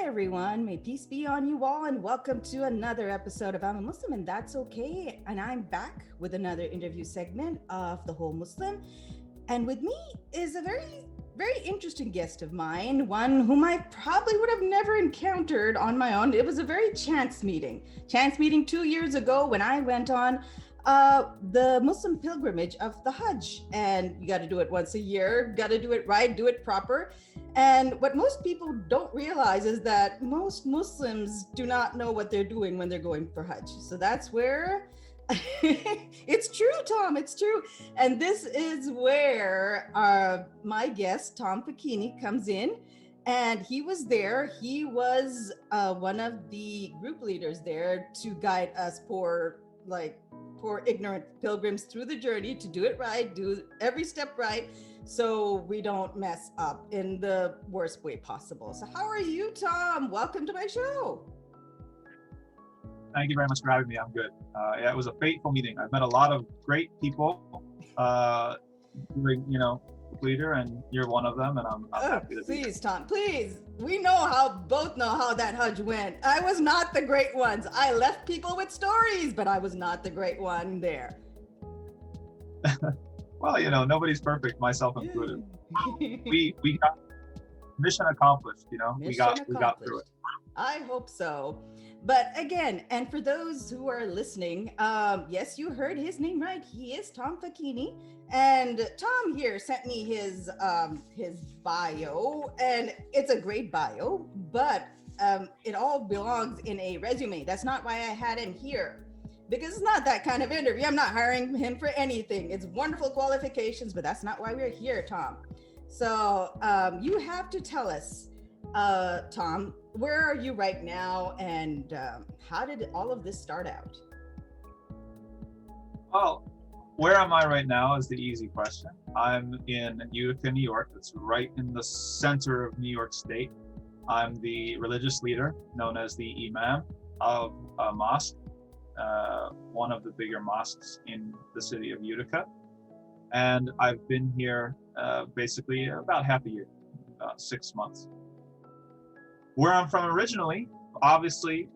everyone. May peace be on you all, and welcome to another episode of I'm a Muslim and That's Okay. And I'm back with another interview segment of The Whole Muslim. And with me is a very interesting guest of mine, one whom I probably would have never encountered on my own. It was a very chance meeting 2 years ago when I went on the Muslim pilgrimage of the Hajj. And you got to do it once a year, got to do it right, do it proper. And what most people don't realize is that most Muslims do not know what they're doing when they're going for Hajj. So that's where it's true, Tom, it's true. And this is where my guest, Tom Facchine, comes in. And he was there. He was one of the group leaders there to guide us poor ignorant pilgrims through the journey to do it right, do every step right, so we don't mess up in the worst way possible. So how are you, Tom? Welcome to my show. Thank you very much for having me. I'm good. It was a fateful meeting. I've met a lot of great people, leader, and you're one of them, and I'm happy to be here. Please, Tom, please. We both know how that Hajj went. I was not the great ones. I left people with stories, but I was not the great one there. Well, nobody's perfect, myself included. We got mission accomplished. We got through it. I hope so. But again, and for those who are listening, yes, you heard his name right. He is Tom Facchine, and Tom here sent me his bio, and it's a great bio, but it all belongs in a resume. That's not why I had him here, because it's not that kind of interview. I'm not hiring him for anything. It's wonderful qualifications, but that's not why we're here, Tom. So you have to tell us, Tom, where are you right now, and how did all of this start out? Well, where am I right now is the easy question. I'm in Utica, New York. It's right in the center of New York State. I'm the religious leader known as the Imam of a mosque, one of the bigger mosques in the city of Utica. And I've been here basically about half a year, 6 months. Where I'm from originally, obviously,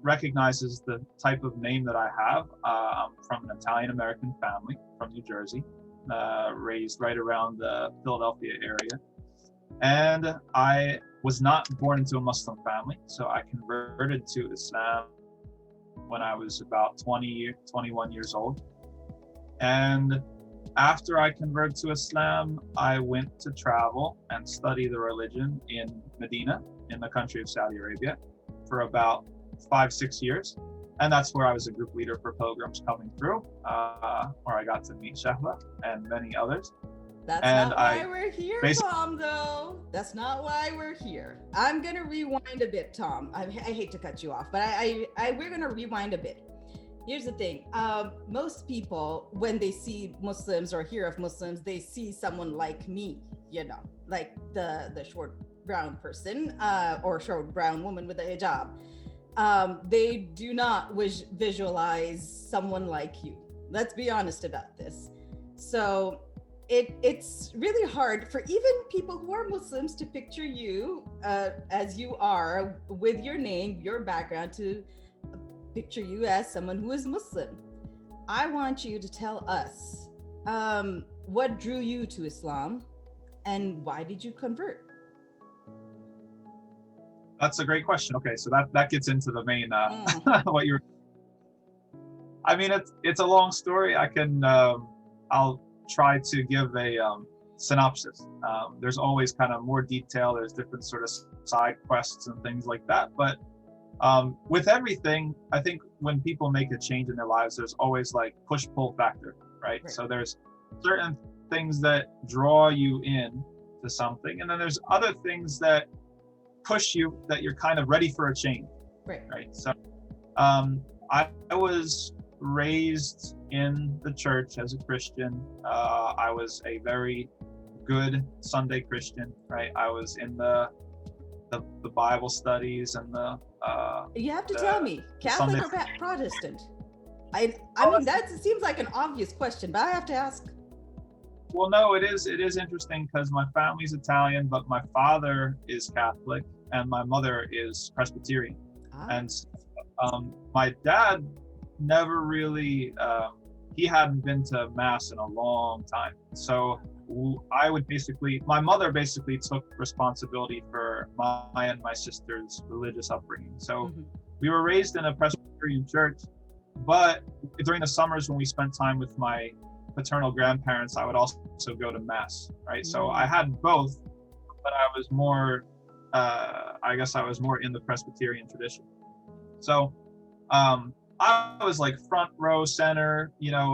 recognizes the type of name that I have. I'm from an Italian-American family from New Jersey, raised right around the Philadelphia area. And I was not born into a Muslim family, so I converted to Islam when I was about 21 years old. And after I converted to Islam, I went to travel and study the religion in Medina, in the country of Saudi Arabia, for about 5-6 years. And that's where I was a group leader for pilgrims coming through, where I got to meet Shehla and many others. That's not why we're here, Tom, though. That's not why we're here. I'm going to rewind a bit, Tom. I hate to cut you off, but we're going to rewind a bit. Here's the thing. Most people, when they see Muslims or hear of Muslims, they see someone like me, like the short brown person or short brown woman with a hijab. They do not visualize someone like you. Let's be honest about this. So it's really hard for even people who are Muslims to picture you as you are, with your name, your background, to picture you as someone who is Muslim. I want you to tell us what drew you to Islam and why did you convert? That's a great question. Okay, so that gets into the main what you're. I mean, it's a long story. I'll try to give a synopsis. There's always kind of more detail. There's different sort of side quests and things like that, but with everything, I think when people make a change in their lives, there's always like push-pull factor, right? So there's certain things that draw you in to something, and then there's other things that push you, that you're kind of ready for a change, right? So I was raised in the church as a Christian. I was a very good Sunday Christian, right? I was in the Bible studies and you have to tell me, Catholic or Protestant? I mean, that seems like an obvious question, but I have to ask. Well, no, it is interesting because my family's Italian, but my father is Catholic and my mother is Presbyterian. And my dad never really, he hadn't been to mass in a long time. So my mother basically took responsibility for my and my sister's religious upbringing. So we were raised in a Presbyterian church, but during the summers when we spent time with my paternal grandparents, I would also go to mass, right? So I had both, but I was more, I guess I was more in the Presbyterian tradition. So I was like front row center,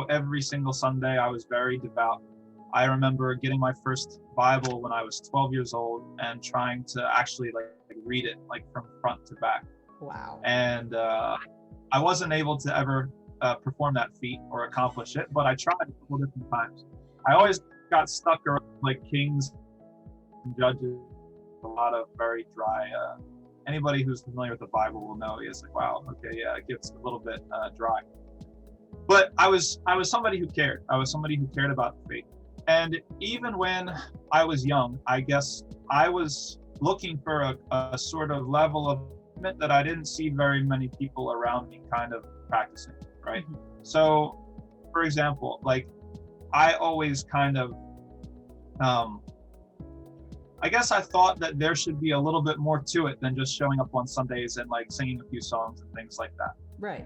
every single Sunday. I was very devout. I remember getting my first Bible when I was 12 years old and trying to actually like read it like from front to back. Wow. And I wasn't able to ever perform that feat or accomplish it, but I tried a couple different times. I always got stuck around like kings and judges, a lot of very dry. Anybody who's familiar with the Bible will know it's like, wow, okay, yeah, it gets a little bit dry. But I was somebody who cared. I was somebody who cared about the faith. And even when I was young, I guess I was looking for a sort of level of commitment that I didn't see very many people around me kind of practicing, right? So, for example, like I always kind of, I guess I thought that there should be a little bit more to it than just showing up on Sundays and like singing a few songs and things like that. Right.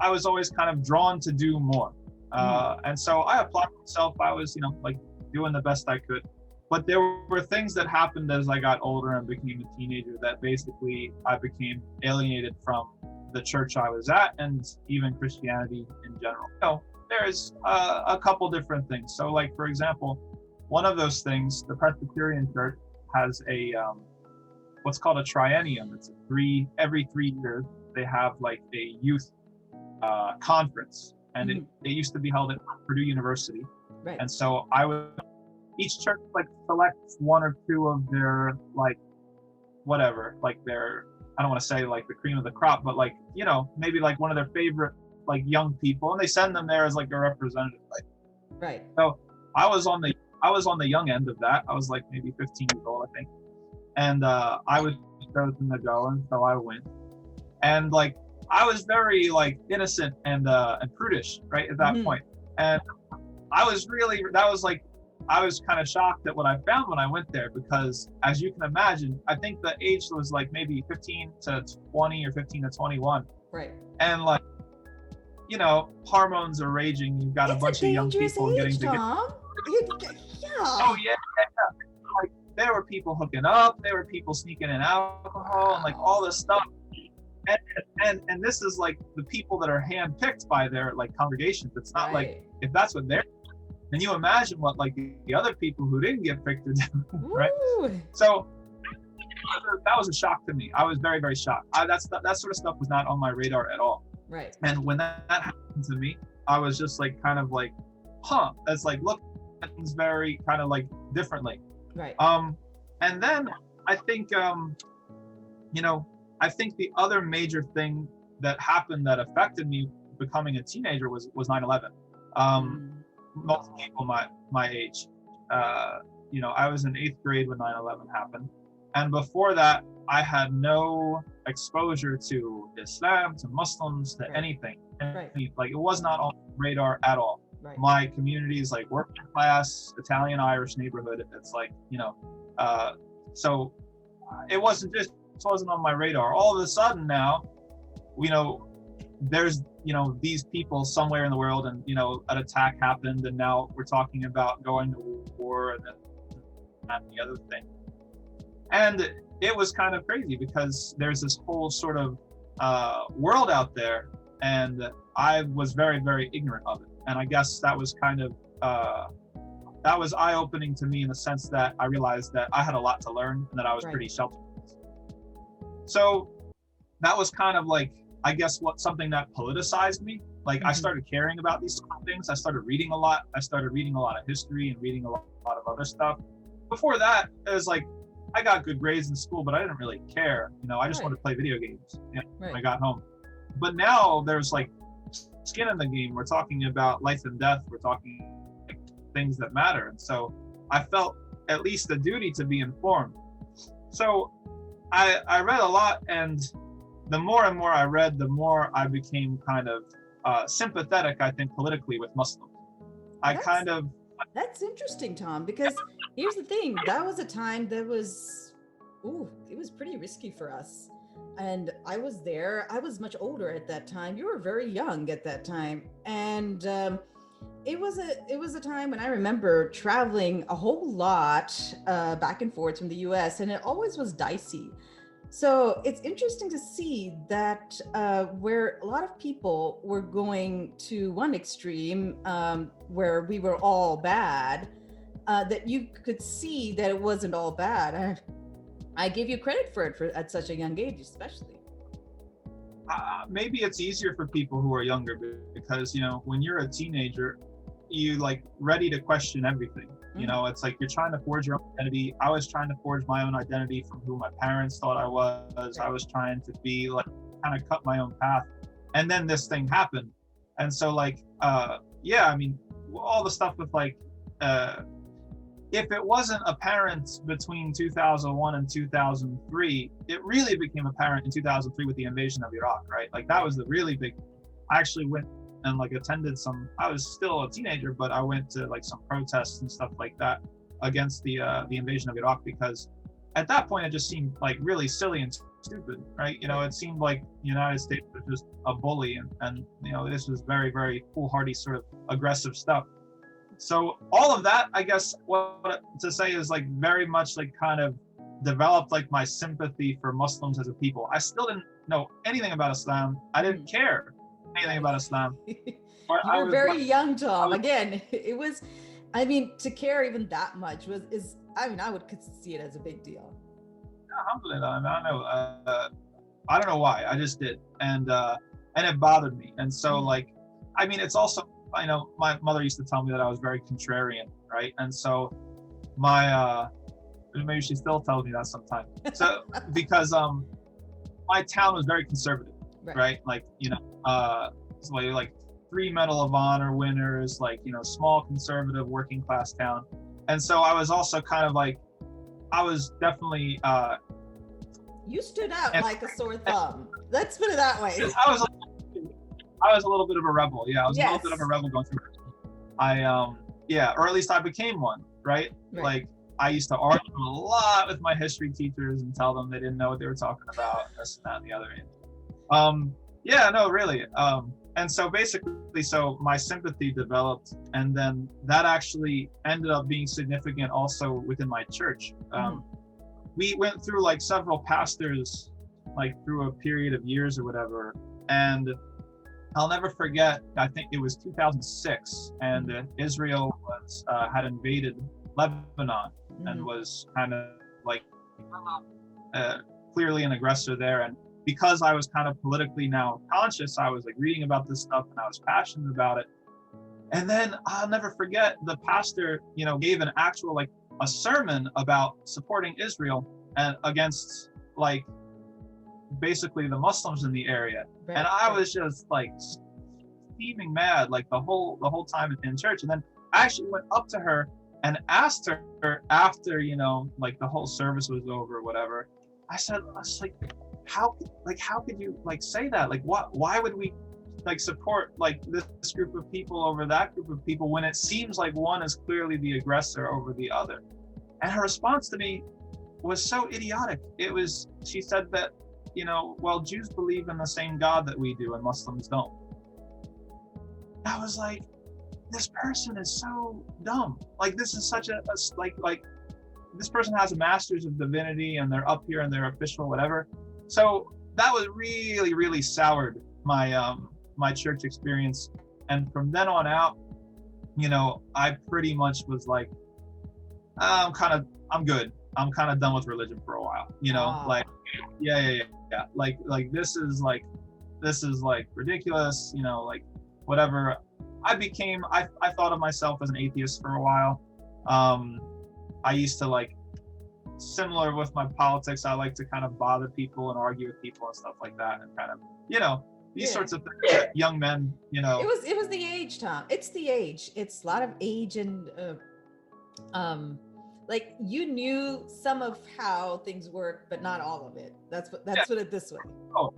I was always kind of drawn to do more. And so I applied myself. I was, like doing the best I could. But there were things that happened as I got older and became a teenager that basically I became alienated from the church I was at and even Christianity in general. There's a couple different things. So like, for example, one of those things, the Presbyterian church has a, what's called a triennium. It's every 3 years, they have like a youth conference, and it used to be held at Purdue University. Right. And so each church like selects one or two of their like whatever, like their, I don't want to say like the cream of the crop, but like, maybe like one of their favorite like young people, and they send them there as like a representative. Right. So I was on the young end of that. I was like maybe 15 years old, I think. And I was chosen to go, and so I went. And like I was very like innocent and prudish, right, at that point. And I was kind of shocked at what I found when I went there, because as you can imagine, I think the age was like maybe 15 to 20 or 15 to 21. Right. And like, hormones are raging. You've got a bunch of young people getting together. Yeah. Oh yeah. Like there were people hooking up, there were people sneaking in alcohol and like all this stuff. And this is like the people that are handpicked by their like congregations. It's not like if that's what they're, then you imagine what like the other people who didn't get picked are doing, right? So that was a shock to me. I was very, very shocked. That sort of stuff was not on my radar at all. Right. And when that happened to me, I was just like kind of like, it's like look at things very kind of like differently. Right. And then I think I think the other major thing that happened that affected me becoming a teenager was 9/11. Most people my age, I was in 8th grade when 9/11 happened, and before that I had no exposure to Islam, to Muslims, to anything. Like it was not on the radar at all. Right. My community is like working class Italian Irish neighborhood. It's like so it wasn't on my radar. All of a sudden now, there's these people somewhere in the world, and an attack happened, and now we're talking about going to war and the other thing. And it was kind of crazy because there's this whole sort of world out there, and I was very, very ignorant of it. And I guess that was kind of that was eye-opening to me in the sense that I realized that I had a lot to learn and that I was pretty sheltered. So that was kind of like, I guess, something that politicized me. Like I started caring about these sort of things. I started reading a lot. I started reading a lot of history and reading a lot of other stuff. Before that, it was like, I got good grades in school, but I didn't really care. I just wanted to play video games when I got home. But now there's like skin in the game. We're talking about life and death. We're talking like, things that matter. And so I felt at least a duty to be informed. So I read a lot, and the more and more I read, the more I became kind of sympathetic, I think, politically with Muslims. That's interesting, Tom, because here's the thing. That was a time that was, it was pretty risky for us. And I was there. I was much older at that time. You were very young at that time. And it was a time when I remember traveling a whole lot back and forth from the US, and it always was dicey. So it's interesting to see that where a lot of people were going to one extreme, where we were all bad, that you could see that it wasn't all bad. I give you credit for it at such a young age, especially. Maybe it's easier for people who are younger because, when you're a teenager, you like ready to question everything. It's like you're trying to forge your own identity. I was trying to forge my own identity from who my parents thought I was. I was trying to be like kind of cut my own path. And then this thing happened. And so like, all the stuff with like, if it wasn't apparent between 2001 and 2003, it really became apparent in 2003 with the invasion of Iraq, right? Like that was the really big. I actually went and like attended I was still a teenager, but I went to like some protests and stuff like that against the invasion of Iraq, because at that point it just seemed like really silly and stupid, right? It seemed like the United States was just a bully, and this was very, very foolhardy sort of aggressive stuff. So all of that, I guess, what to say is like very much like kind of developed like my sympathy for Muslims as a people. I still didn't know anything about Islam. I didn't care anything about Islam. You were very young, Tom. Again, it was, to care even that much I would see it as a big deal. Alhamdulillah. I don't know why. I just did, and it bothered me. And so like, it's also, my mother used to tell me that I was very contrarian, right? And so maybe she still tells me that sometimes. So because my town was very conservative, right? Like, so like 3 Medal of Honor winners, like, small conservative working class town. And so I was also kind of like, I was definitely you stood out like a sore thumb. Let's put it that way. I was a little bit of a rebel. Yeah, I was a little bit of a rebel going through. Or at least I became one, right? Like I used to argue a lot with my history teachers and tell them they didn't know what they were talking about, this and that and the other. Really. And so basically, my sympathy developed, and then that actually ended up being significant also within my church. We went through like several pastors, like through a period of years or whatever, and I'll never forget, I think it was 2006, and Israel had invaded Lebanon and was kind of like clearly an aggressor there. And because I was kind of politically now conscious, I was like reading about this stuff and I was passionate about it. And then I'll never forget, the pastor, gave an actual like a sermon about supporting Israel and against like basically the Muslims in the area. And I was just like steaming mad like the whole time in church. And then I actually went up to her and asked her after, like the whole service was over or whatever. I was like, how could you like say that? Like why would we like support like this group of people over that group of people when it seems like one is clearly the aggressor over the other? And her response to me was so idiotic. She said that, well, Jews believe in the same God that we do and Muslims don't. I was like, this person is so dumb. Like this is such like this person has a master's of divinity and they're up here and they're official, whatever. So that was really, really soured my my church experience. And from then on out, I pretty much was like, I'm good. I'm kind of done with religion for a while, like, yeah. Like this is like ridiculous, like whatever. I thought of myself as an atheist for a while. I used to like, similar with my politics, I like to kind of bother people and argue with people and stuff like that, and kind of, these sorts of things that young men, It was the age, Tom. It's the age. It's a lot of age and like you knew some of how things work, but not all of it. That's what it this way. Oh,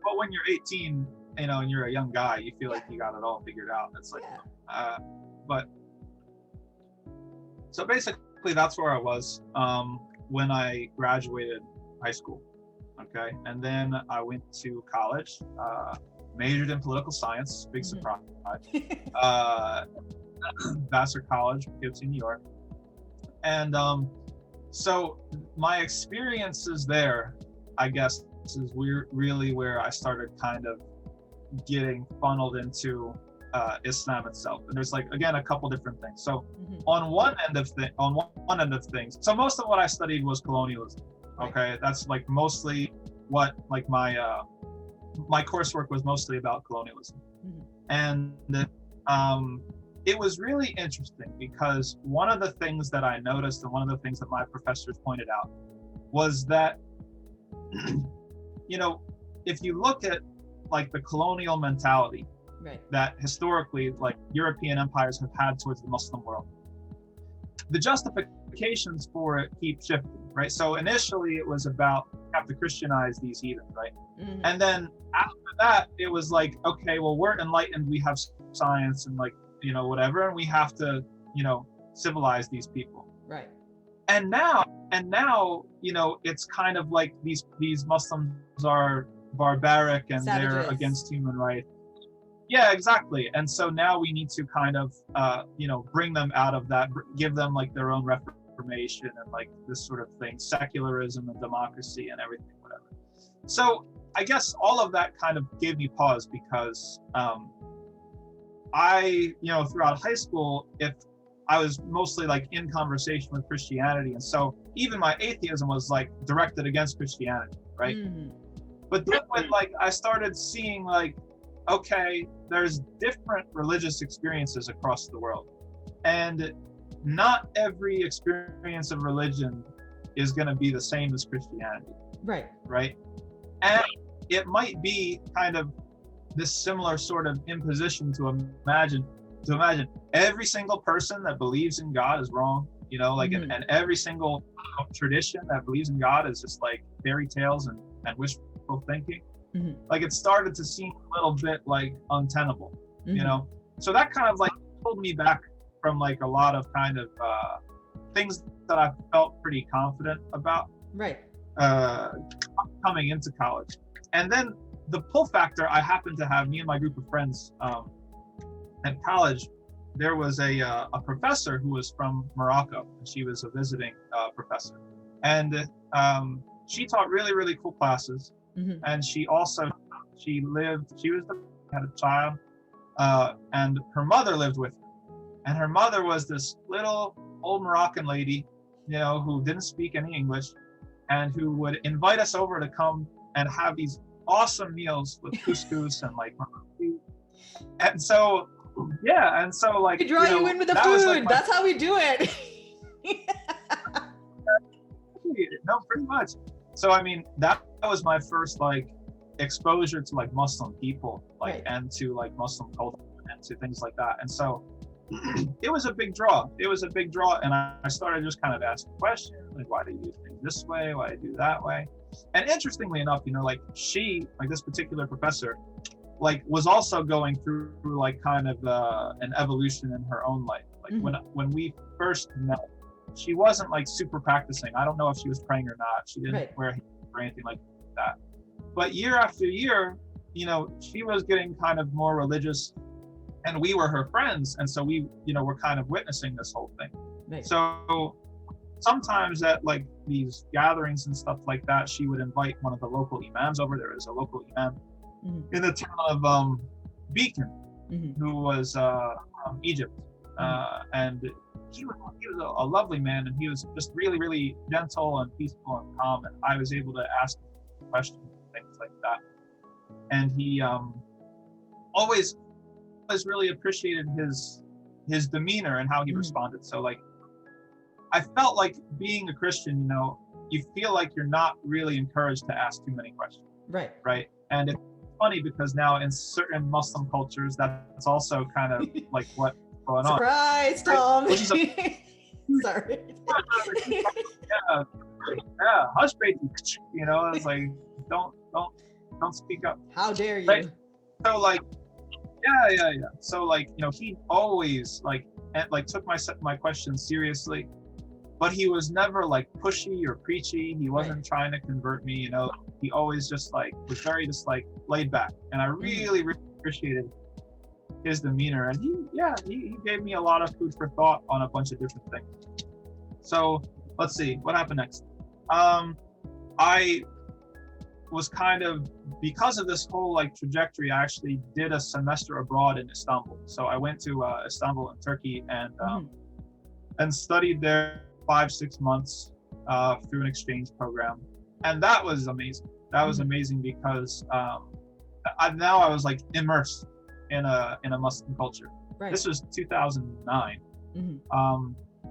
but when you're 18, and you're a young guy, you feel like you got it all figured out. It's like, but so basically that's where I was when I graduated high school. Okay, and then I went to college, majored in political science. Big surprise. Vassar College, Poughkeepsie, New York. And so my experiences there, I guess, is really where I started kind of getting funneled into Islam itself. And there's like, again, a couple different things. So on one end of things, so most of what I studied was colonialism. Okay, that's like mostly what like my coursework was mostly about colonialism. And it was really interesting because one of the things that I noticed and one of the things that my professors pointed out was that, if you look at like the colonial mentality that historically like European empires have had towards the Muslim world, the justifications for it keep shifting, right? So initially it was about have to Christianize these heathens, right? And then after that, it was like, okay, well, we're enlightened, we have science and like, whatever, and we have to, civilize these people. Right. And now, it's kind of like these Muslims are barbaric and Savages. They're against human rights. Yeah, exactly. And so now we need to kind of, bring them out of that, give them like their own reformation and like this sort of thing, secularism and democracy and everything, whatever. So I guess all of that kind of gave me pause because I, throughout high school, if I was mostly like in conversation with Christianity. And so even my atheism was like directed against Christianity, right? But then when like I started seeing like, okay, there's different religious experiences across the world. And not every experience of religion is going to be the same as Christianity. Right. Right. And it might be kind of this similar sort of imposition to imagine every single person that believes in God is wrong, and every single tradition that believes in God is just like fairy tales and wishful thinking. Like it started to seem a little bit like untenable, so that kind of like pulled me back from like a lot of kind of things that I felt pretty confident about coming into college. And then the pull factor, I happened to have, me and my group of friends at college, there was a professor who was from Morocco. She was a visiting professor, and she taught really, really cool classes. And she also, had a child, and her mother lived with her. And her mother was this little old Moroccan lady, who didn't speak any English, and who would invite us over to come and have these awesome meals with couscous and like, and so like, we draw you in with the food. Like that's how we do it. No, pretty much. So I mean, that was my first like exposure to like Muslim people, like and to like Muslim culture and to things like that. And so it was a big draw. And I started just kind of asking questions, like, why do you do things this way? Why do you do that way? And interestingly enough, like this particular professor, like was also going through like kind of an evolution in her own life. Like when we first met, she wasn't like super practicing. I don't know if she was praying or not. She didn't wear hijab or anything like that. But year after year, she was getting kind of more religious, and we were her friends. And so we, were kind of witnessing this whole thing. Right. So sometimes at like these gatherings and stuff like that, she would invite one of the local imams over. There is a local imam in the town of Beacon, who was from Egypt. And he was a lovely man, and he was just really, really gentle and peaceful and calm. And I was able to ask him questions and things like that. And he always really appreciated his demeanor and how he responded. So like, I felt like being a Christian, you feel like you're not really encouraged to ask too many questions. Right. And funny because now in certain Muslim cultures, that's also kind of like what's going on. Surprise, Tom. Which is Sorry. yeah, hush baby, it's like don't speak up. How dare you? Right? So like, yeah. So like, he always took my questions seriously, but he was never like pushy or preachy. He wasn't trying to convert me. He always just was very just laid back, and I really, really appreciated his demeanor. And he gave me a lot of food for thought on a bunch of different things. So let's see what happened next. I was kind of, because of this whole trajectory, I actually did a semester abroad in Istanbul. So I went to Istanbul in Turkey and studied there 5-6 months through an exchange program, and that was amazing. That was amazing because I was immersed in a Muslim culture. Right. This was 2009,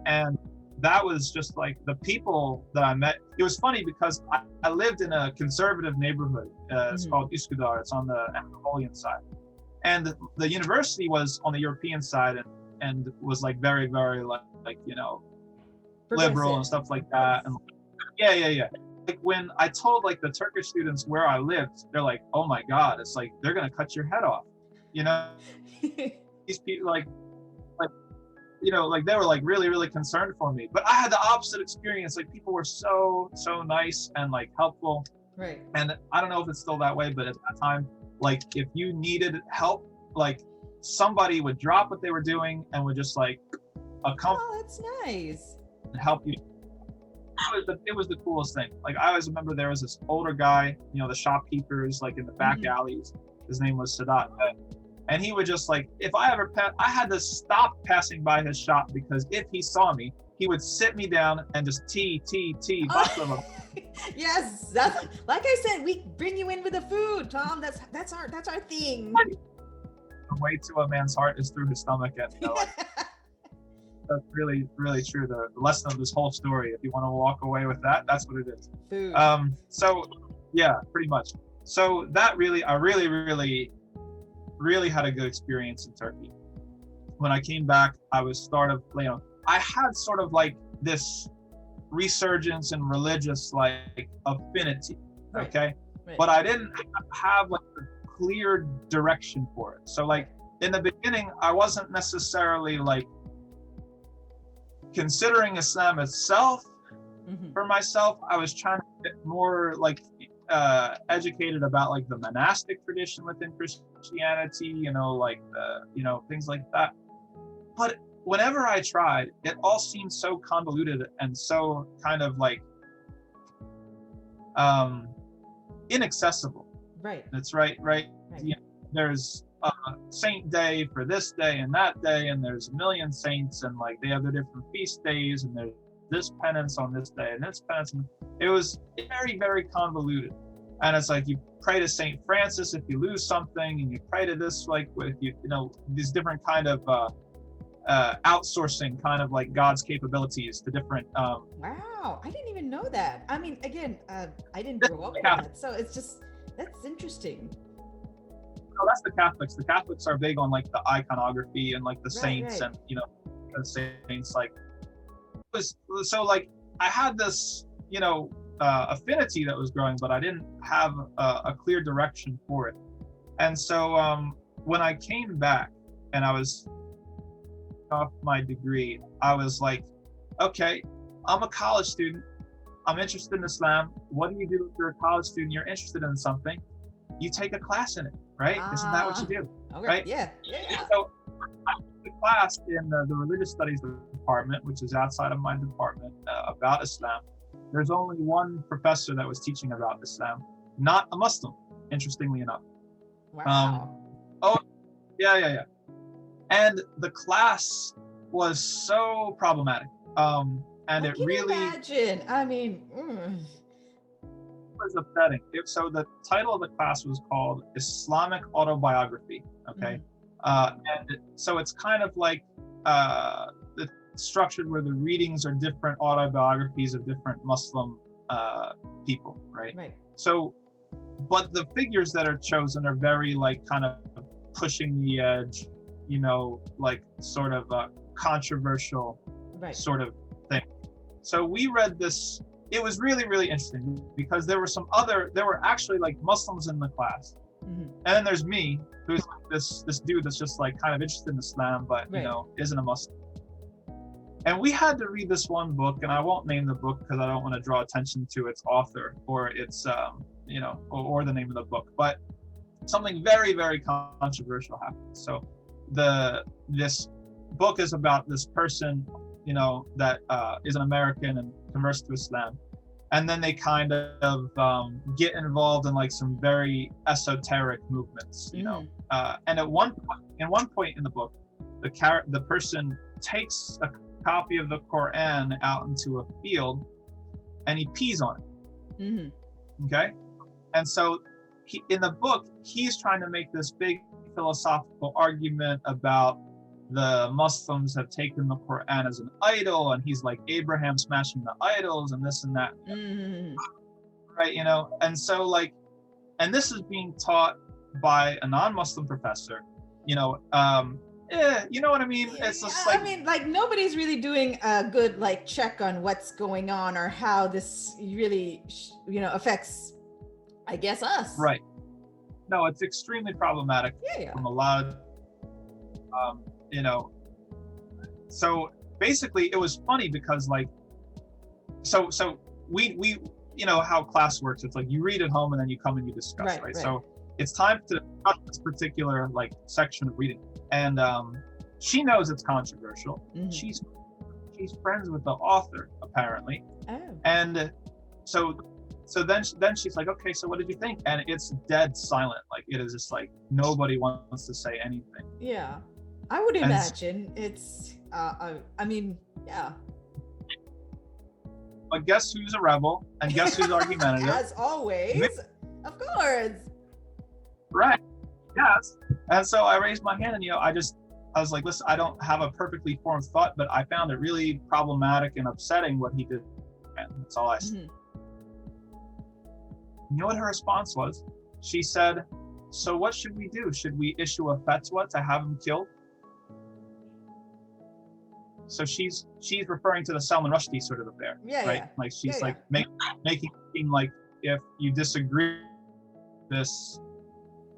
and that was just the people that I met. It was funny because I lived in a conservative neighborhood. It's called Üsküdar. It's on the Anatolian side, and the university was on the European side, and was very, very liberal and stuff like that. And yeah. When I told the Turkish students where I lived, they're like, "Oh my God!" It's they're gonna cut your head off. These people they were really, really concerned for me. But I had the opposite experience. People were so nice and helpful. Right. And I don't know if it's still that way, but at that time, if you needed help, somebody would drop what they were doing and would just accompany. Oh, that's nice. And help you. It was the coolest thing. I always remember there was this older guy, the shopkeepers in the back alleys. His name was Sadat. And he would just if I ever I had to stop passing by his shop, because if he saw me, he would sit me down and just tea. Yes, that's like I said, we bring you in with the food, Tom. That's our thing. The way to a man's heart is through his stomach, and that's really, really true. The lesson of this whole story. If you want to walk away with that, that's what it is. Food. So yeah, pretty much. So that I really had a good experience in Turkey. When I came back, I was I had sort of this resurgence in religious affinity, okay? Right. But I didn't have a clear direction for it. So in the beginning, I wasn't necessarily considering Islam itself for myself. I was trying to get more educated about the monastic tradition within Christianity, things like that. But whenever I tried, it all seemed so convoluted and so kind of inaccessible. Right. That's right. There's a saint day for this day and that day, and there's a million saints, and they have their different feast days, and there's this penance on this day and this penance. It was very, very convoluted. And it's you pray to Saint Francis if you lose something, and you pray to this with these different kind of outsourcing kind of God's capabilities to different Wow, I didn't even know that. I mean, again, I didn't grow up with that, so that's interesting. No, that's the Catholics. The Catholics are big on the iconography and the saints, and the saints so I had this affinity that was growing, but I didn't have a clear direction for it. And so when I came back and I was off my degree, I was okay, I'm a college student. I'm interested in Islam. What do you do if you're a college student? You're interested in something. You take a class in it, right? Isn't that what you do? Okay. Right? Yeah. So I took a class in the religious studies department, which is outside of my department, about Islam. There's only one professor that was teaching about Islam, not a Muslim, interestingly enough. Wow. Yeah. And the class was so problematic. And it really imagine. I mean, was upsetting. So the title of the class was called Islamic Autobiography. Okay. And so it's kind of it's structured where the readings are different autobiographies of different Muslim people, right? Right. So but the figures that are chosen are very like kind of pushing the edge, you know, like sort of a controversial Right. sort of thing. So we read this. It was really, really interesting because there were actually like Muslims in the class. Mhm. And then there's me, who's like this dude that's just like kind of interested in Islam, but Right. you know, isn't a Muslim. And we had to read this one book, and I won't name the book because I don't want to draw attention to its author or its you know, or the name of the book. But something very, very controversial happened. So this book is about this person, you know, that is an American and converts to Islam. And then they kind of get involved in like some very esoteric movements, you know. And in one point in the book, the person takes a copy of the Quran out into a field, and he pees on it. Okay, and so in the book, he's trying to make this big philosophical argument about the Muslims have taken the Quran as an idol, and he's like Abraham smashing the idols and this and that. Right, you know, and so like, and this is being taught by a non-Muslim professor, you know, you know what I mean? It's just like, I mean, like nobody's really doing a good like check on what's going on or how this really, you know, affects, I guess, us. Right. No, it's extremely problematic from a lot of, you know, so basically it was funny because like, so we, you know how class works. It's like you read at home and then you come and you discuss, right? So it's time to discuss this particular like section of reading. And she knows it's controversial. She's friends with the author apparently. And so then she's like, okay, so what did you think? And it's dead silent. Like it is just like nobody wants to say anything. Yeah, I would imagine it's. I mean, yeah. But guess who's a rebel and guess who's argumentative? As always, of course. Right. Yes. And so I raised my hand, and you know, I was like, listen, I don't have a perfectly formed thought, but I found it really problematic and upsetting what he did. And that's all I said. You know what her response was? She said, so what should we do? Should we issue a fatwa to have him killed? So she's referring to the Salman Rushdie sort of affair, right? Yeah. Like she's like making it seem like if you disagree with this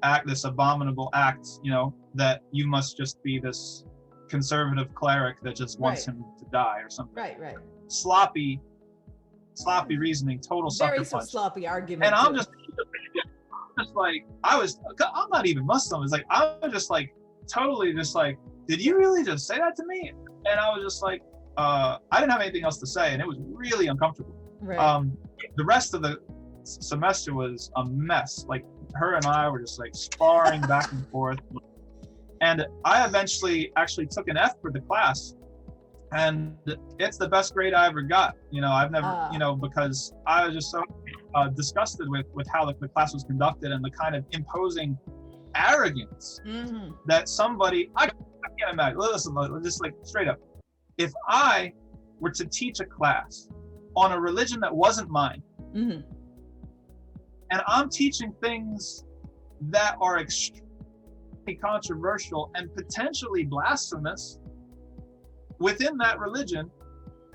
act, this abominable act, you know, that you must just be this conservative cleric that just wants him to die or something. Right. Sloppy reasoning, total sucker punch. Very sloppy argument. And I'm just like, I'm not even Muslim. It's like, I'm just like, totally just like, did you really just say that to me? And I was just like, I didn't have anything else to say, and it was really uncomfortable. Right. The rest of the semester was a mess. Like her and I were just like sparring back and forth. And I eventually actually took an F for the class, and it's the best grade I ever got. You know, I've never, you know, because I was just so disgusted with how the class was conducted and the kind of imposing arrogance that somebody, I can't imagine. Listen, just like straight up, if I were to teach a class on a religion that wasn't mine, and I'm teaching things that are extremely controversial and potentially blasphemous within that religion,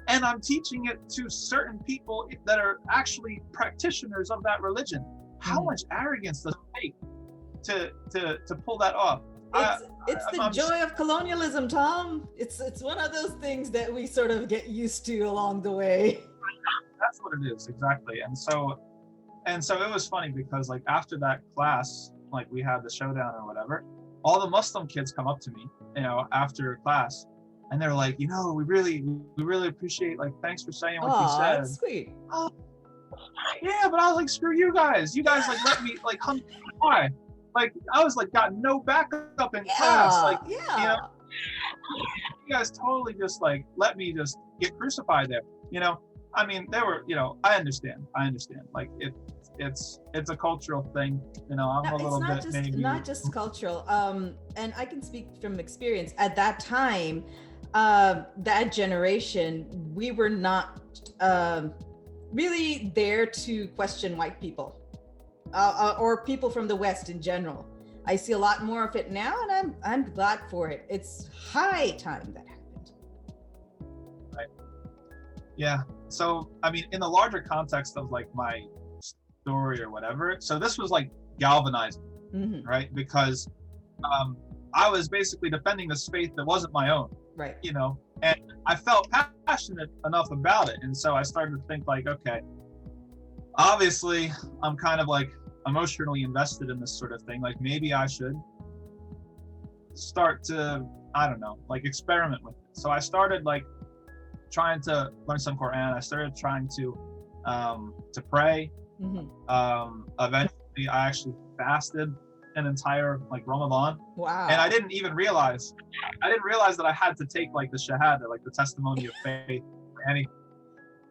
and I'm teaching it to certain people that are actually practitioners of that religion, how much arrogance does it take to pull that off? It's the joy of colonialism, Tom. It's one of those things that we sort of get used to along the way. That's what it is, exactly. And so it was funny because like after that class, like we had the showdown or whatever, all the Muslim kids come up to me, you know, after class, and they're like, you know, we really appreciate, like, thanks for saying what you said. That's sweet. Oh, yeah, but I was like, screw you guys. You guys like let me like hum. Why? Like I was like got no backup in class. Like you know, you guys totally just like let me just get crucified there. You know, I mean, there were, you know, I understand. Like it's a cultural thing. You know, I'm a little bit maybe not just cultural. And I can speak from experience. At that time, that generation, we were not really there to question white people. or people from the West in general. I see a lot more of it now, and I'm glad for it. It's high time that happened. Right. Yeah. So, I mean, in the larger context of like my story or whatever, so this was like galvanizing, right? Because I was basically defending this faith that wasn't my own, right? You know, and I felt passionate enough about it, and so I started to think like, okay, obviously, I'm kind of like emotionally invested in this sort of thing. Like maybe I should start to, I don't know, like experiment with it. So I started like trying to learn some Quran. I started trying to pray. Eventually, I actually fasted an entire like Ramadan. Wow. And I didn't realize that I had to take like the Shahada, like the testimony of faith, or anything.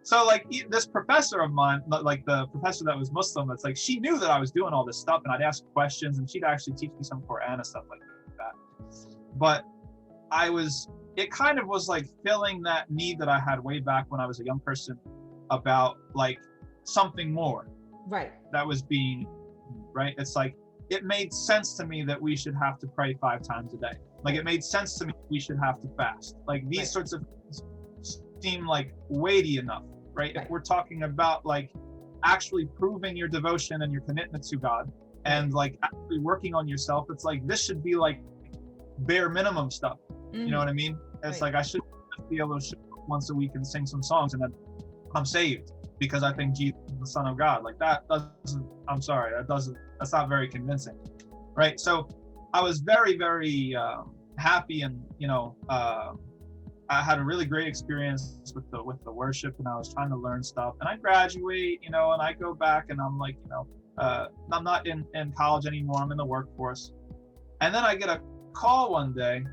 So like this professor of mine, like the professor that was Muslim, it's like she knew that I was doing all this stuff, and I'd ask questions, and she'd actually teach me some Quran and stuff like that. But it kind of was like filling that need that I had way back when I was a young person about like something more. Right. That was being, right? It's like, it made sense to me that we should have to pray 5 times a day. Like it made sense to me we should have to fast. Like these sorts of things seem like weighty enough, right? If we're talking about like actually proving your devotion and your commitment to God and like actually working on yourself, it's like this should be like bare minimum stuff. You know what I mean? It's like I should be able to show up once a week and sing some songs and then I'm saved because I think Jesus is the Son of God. Like that's not very convincing, right? So I was very, very happy, and I had a really great experience with the worship, and I was trying to learn stuff. And I graduate, and I go back, and I'm like, I'm not in college anymore. I'm in the workforce, and then I get a call one day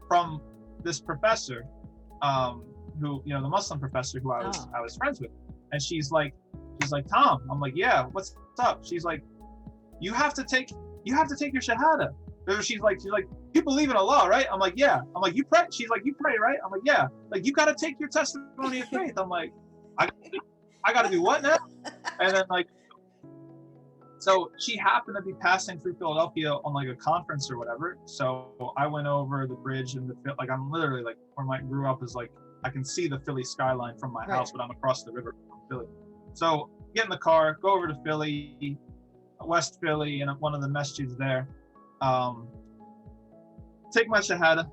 from this professor, who the Muslim professor who I was friends with, and she's like, Tom. I'm like, yeah, what's up? She's like, you have to take your Shahada. She's like, you believe in Allah, right? I'm like, yeah. I'm like, you pray? She's like, you pray, right? I'm like, yeah. Like, you got to take your testimony of faith. I'm like, I got to do what now? And then like, so she happened to be passing through Philadelphia on like a conference or whatever. So I went over the bridge, and like I'm literally like where I grew up is like I can see the Philly skyline from my house, but I'm across the river from Philly. So get in the car, go over to Philly, West Philly, and one of the masjids there. Take my Shahada.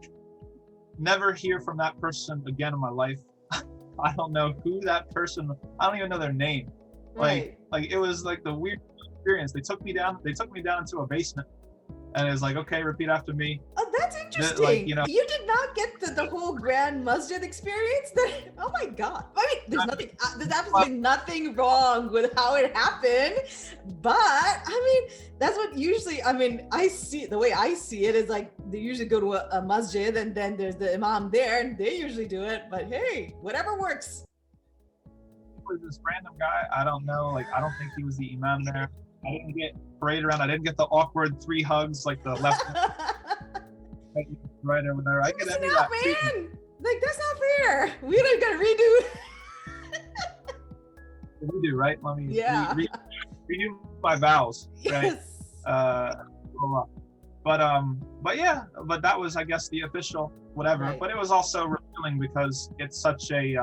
Never hear from that person again in my life. I don't know who that person. I don't even know their name. Like it was like the weird experience. They took me down into a basement, and it was like, okay, repeat after me. Oh, that's interesting. You did not get the whole grand masjid experience. Oh my God. I mean, there's absolutely nothing wrong with how it happened, but I mean, that's what usually, the way I see it is like they usually go to a masjid, and then there's the imam there, and they usually do it, but hey, whatever works. Was this random guy? I don't know. Like, I don't think he was the imam there. I didn't get paraded around. I didn't get the awkward 3 hugs, like the left, right over there. I get any of that. Man, like that's not fair. We don't gotta redo. We do, right? Let me redo my vows, right? Yes. But that was, I guess, the official whatever. Right. But it was also revealing because it's such a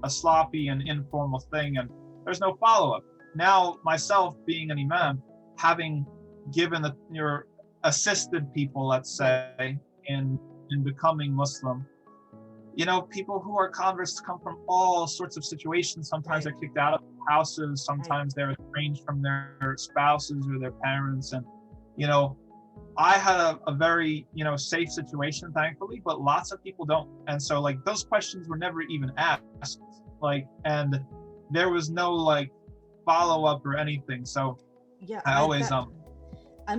sloppy and informal thing, and there's no follow-up. Now, myself being an imam, having given your assisted people, let's say, in becoming Muslim, people who are converts come from all sorts of situations. Sometimes they're kicked out of houses. Sometimes they're estranged from their spouses or their parents. And, I had a very, safe situation, thankfully, but lots of people don't. And so like those questions were never even asked, and there was no follow-up or anything. So I always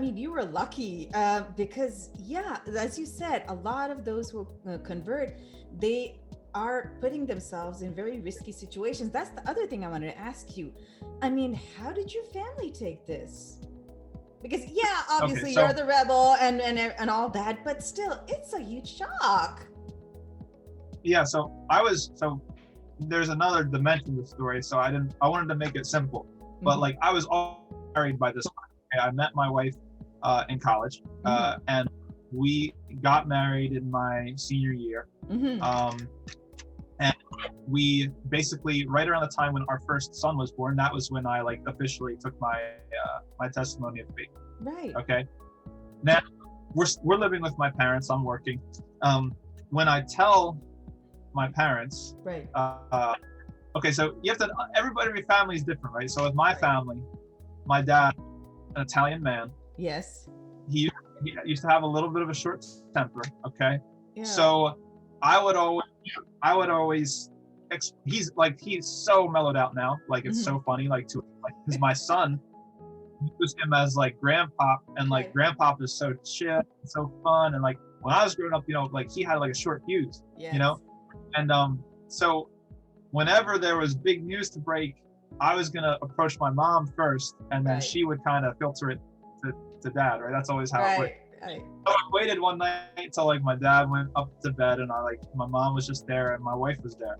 you were lucky because as you said, a lot of those who convert, they are putting themselves in very risky situations. That's the other thing I wanted to ask you. How did your family take this? Because obviously you're the rebel and all that, but still it's a huge shock. So there's another dimension to the story. So I wanted to make it simple, but I was married by this time. Okay? I met my wife in college, and we got married in my senior year. And we basically, right around the time when our first son was born, that was when I like officially took my my testimony of faith. Right. Okay. Now we're living with my parents. I'm working. When I tell my parents, right. Okay, so you have to. Every family is different, right? So with my family, my dad, an Italian man. Yes. He used to have a little bit of a short temper. Okay. Yeah. So I would always. He's so mellowed out now. Like it's so funny. Because my son, use him as like grandpa, and like grandpa is so chill, so fun, and like when I was growing up, like he had like a short fuse, and so whenever there was big news to break, I was gonna approach my mom first, and then she would kind of filter it to dad, right? That's always how it went. Right. So I waited one night until like my dad went up to bed, and my mom was just there, and my wife was there.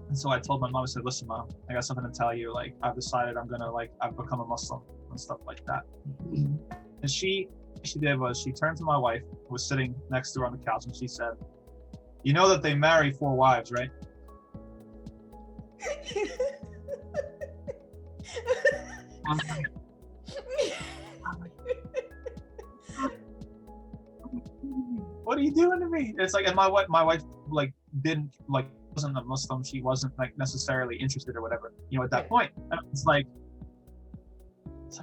And so I told my mom, I said, "Listen, Mom, I got something to tell you. Like, I've decided I've become a Muslim and stuff like that." And she did was she turned to my wife, who was sitting next to her on the couch, and she said, "You know that they marry 4 wives, right?" What are you doing to me? It's like, and my wife like didn't like wasn't a Muslim. She wasn't like necessarily interested or whatever, at that point. And it's like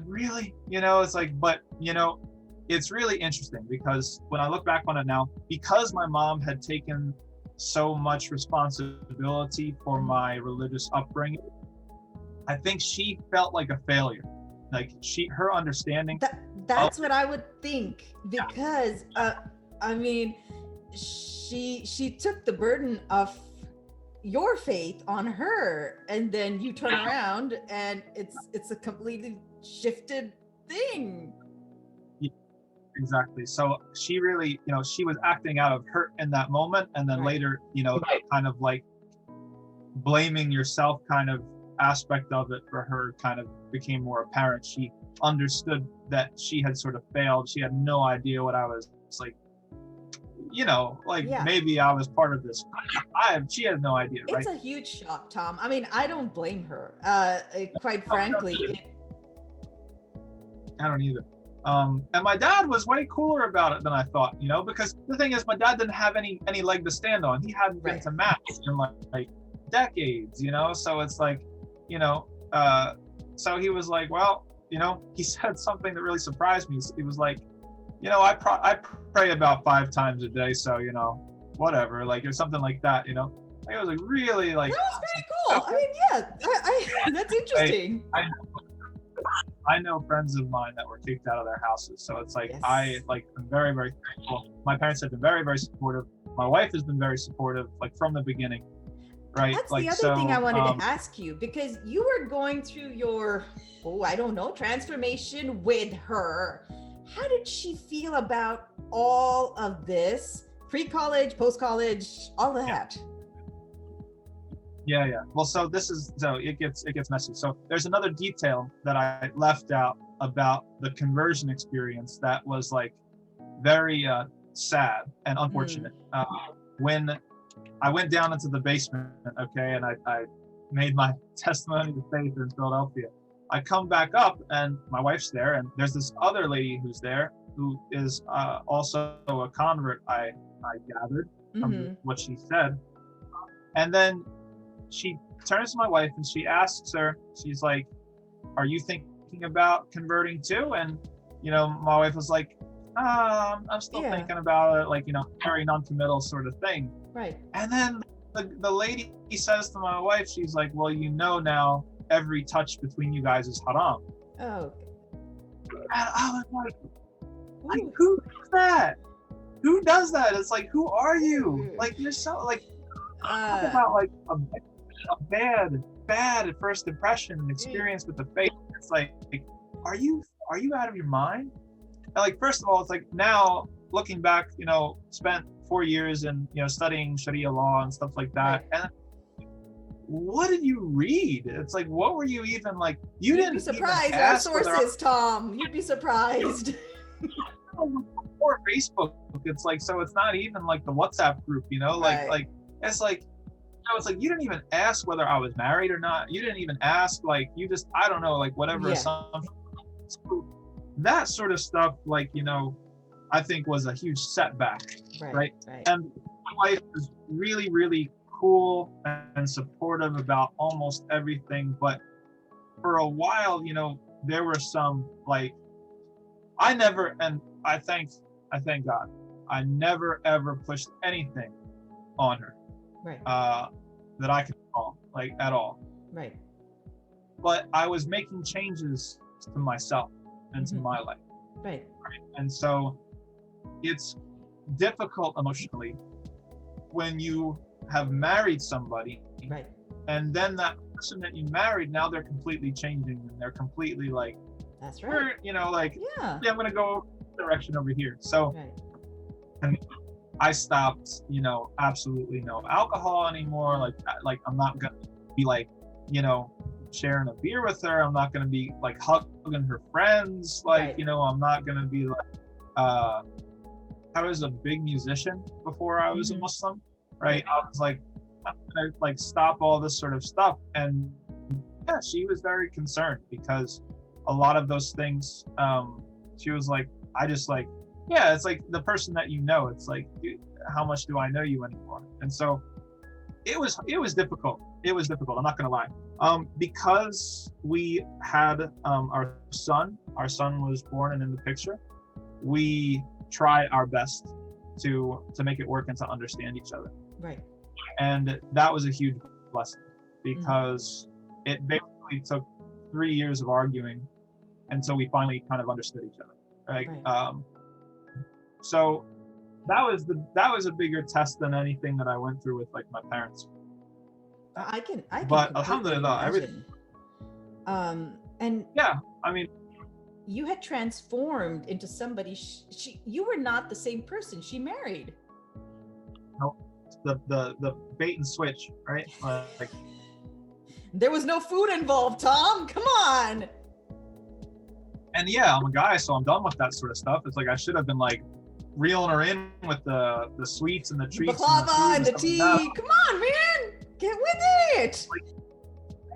really, it's like, but it's really interesting because when I look back on it now, because my mom had taken so much responsibility for my religious upbringing, I think she felt like a failure. Like her understanding. That's what I would think, because I mean, she took the burden of your faith on her, and then you turn around and it's a completely shifted thing. Exactly. So she really, she was acting out of hurt in that moment, and then later, kind of like blaming yourself kind of aspect of it for her kind of became more apparent. She understood that she had sort of failed. She had no idea what I was like, maybe I was part of this. She had no idea, right? It's a huge shock, Tom. I mean, I don't blame her. Quite frankly. I don't either. And my dad was way cooler about it than I thought, because the thing is, my dad didn't have any leg to stand on. He hadn't been to mass in like decades, so it's like, so he was like, well, he said something that really surprised me. He was like, I pray about 5 times a day, so whatever, like, or something like that, It was like really like. That was pretty cool. I mean, yeah, that's interesting. I know friends of mine that were kicked out of their houses, so it's like I am very, very thankful. My parents have been very, very supportive. My wife has been very supportive, like from the beginning, right? That's like, the other thing I wanted to ask you, because you were going through your, transformation with her. How did she feel about all of this? Pre-college, post-college, all of that? Yeah. Well, so it gets messy. So there's another detail that I left out about the conversion experience that was like very sad and unfortunate. When I went down into the basement, and I made my testimony of faith in Philadelphia. I come back up and my wife's there, and there's this other lady who's there who is also a convert. I gathered from what she said, and then she turns to my wife and she asks her, she's like, "Are you thinking about converting too?" And my wife was like, I'm still thinking about it, like, very non-committal sort of thing. Right. And then the lady says to my wife, she's like, "Well, now every touch between you guys is haram." Oh. And I was like, who does that? Who does that? It's like, who are you? Like, you're so like, talk about like a bad first impression and experience with the faith. It's like, are you out of your mind? And like, first of all, it's like, now looking back, spent 4 years in studying Sharia law and stuff like that, and what did you read? It's like, what were you even like? You You'd didn't be surprised. even Our ask sources, Tom. You'd be surprised. Or Facebook. It's like, so it's not even like the WhatsApp group, Right. like it's like, it's like you didn't even ask whether I was married or not. You didn't even ask, like, you just, I don't know, like whatever Yeah. assumption. So that sort of stuff, like, I think was a huge setback, right? And my wife is really, really cool and supportive about almost everything, but for a while, there were some, like, I never, and I thank God, I never ever pushed anything on her, that I can recall, like, at all. Right. But I was making changes to myself and to my life. Right. And so it's difficult emotionally when you have married somebody, right, and then that person that you married, now they're completely changing, and they're completely like, that's right, like, yeah, I'm gonna go direction over here. So and I stopped, absolutely no alcohol anymore. Like I'm not gonna be like, sharing a beer with her. I'm not gonna be like hugging her friends. Like, I'm not gonna be like, I was a big musician before I was a Muslim, right? I was like, I'm gonna like stop all this sort of stuff. And yeah, she was very concerned because a lot of those things, she was like, I just like, yeah, it's like the person that it's like, how much do I know you anymore? And so it was difficult. It was difficult, I'm not gonna lie. Because we had our son was born and in the picture, we tried our best to make it work and to understand each other. Right. And that was a huge blessing because it basically took 3 years of arguing until we finally kind of understood each other. Right. So that was a bigger test than anything that I went through with like my parents. I can but alhamdulillah, everything. And yeah, I mean, you had transformed into somebody. You were not the same person she married. No, the bait and switch, right? Like, there was no food involved, Tom. Come on. And yeah, I'm a guy, so I'm done with that sort of stuff. It's like I should have been like reeling her in with the sweets and the treats, baklava and the tea. Come on, man, get with it. Like,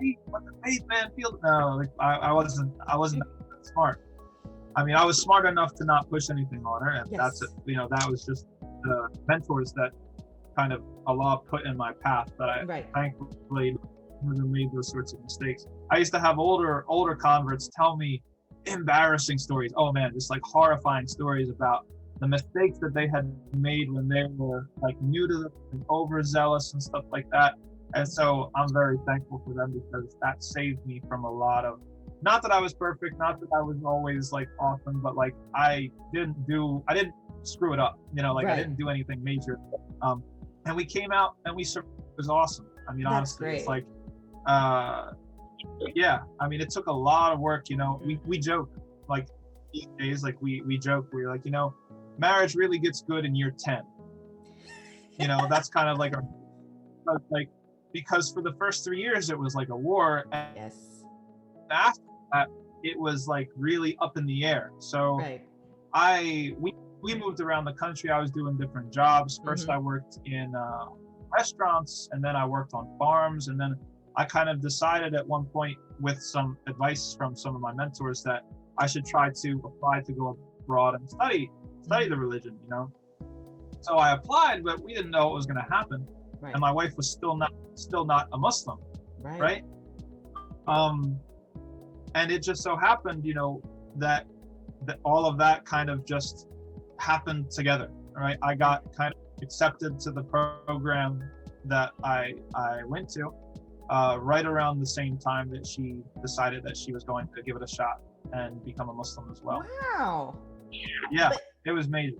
hey, what the faith, man? No, like I wasn't that smart. I mean, I was smart enough to not push anything on her, and that's it. That was just the mentors that kind of Allah put in my path that I thankfully never made those sorts of mistakes. I used to have older converts tell me embarrassing stories. Oh man, just like horrifying stories about the mistakes that they had made when they were like new to them and overzealous and stuff like that. And so I'm very thankful for them because that saved me from a lot of, not that I was perfect, not that I was always like awesome, but like I didn't screw it up, I didn't do anything major. And we came out and it was awesome. I mean, honestly, it's like, yeah, I mean, it took a lot of work, we joke like these days, like we joke, we're like, marriage really gets good in year 10. That's kind of like like, because for the first 3 years, it was like a war. And after that, it was like really up in the air. So we moved around the country. I was doing different jobs. First, I worked in restaurants, and then I worked on farms. And then I kind of decided at one point, with some advice from some of my mentors, that I should try to apply to go abroad and study the religion, So I applied, but we didn't know what was going to happen. And my wife was still not a Muslim, right? And it just so happened, that all of that kind of just happened together, right? I got kind of accepted to the program that I went to right around the same time that she decided that she was going to give it a shot and become a Muslim as well. Wow. Yeah, it was major.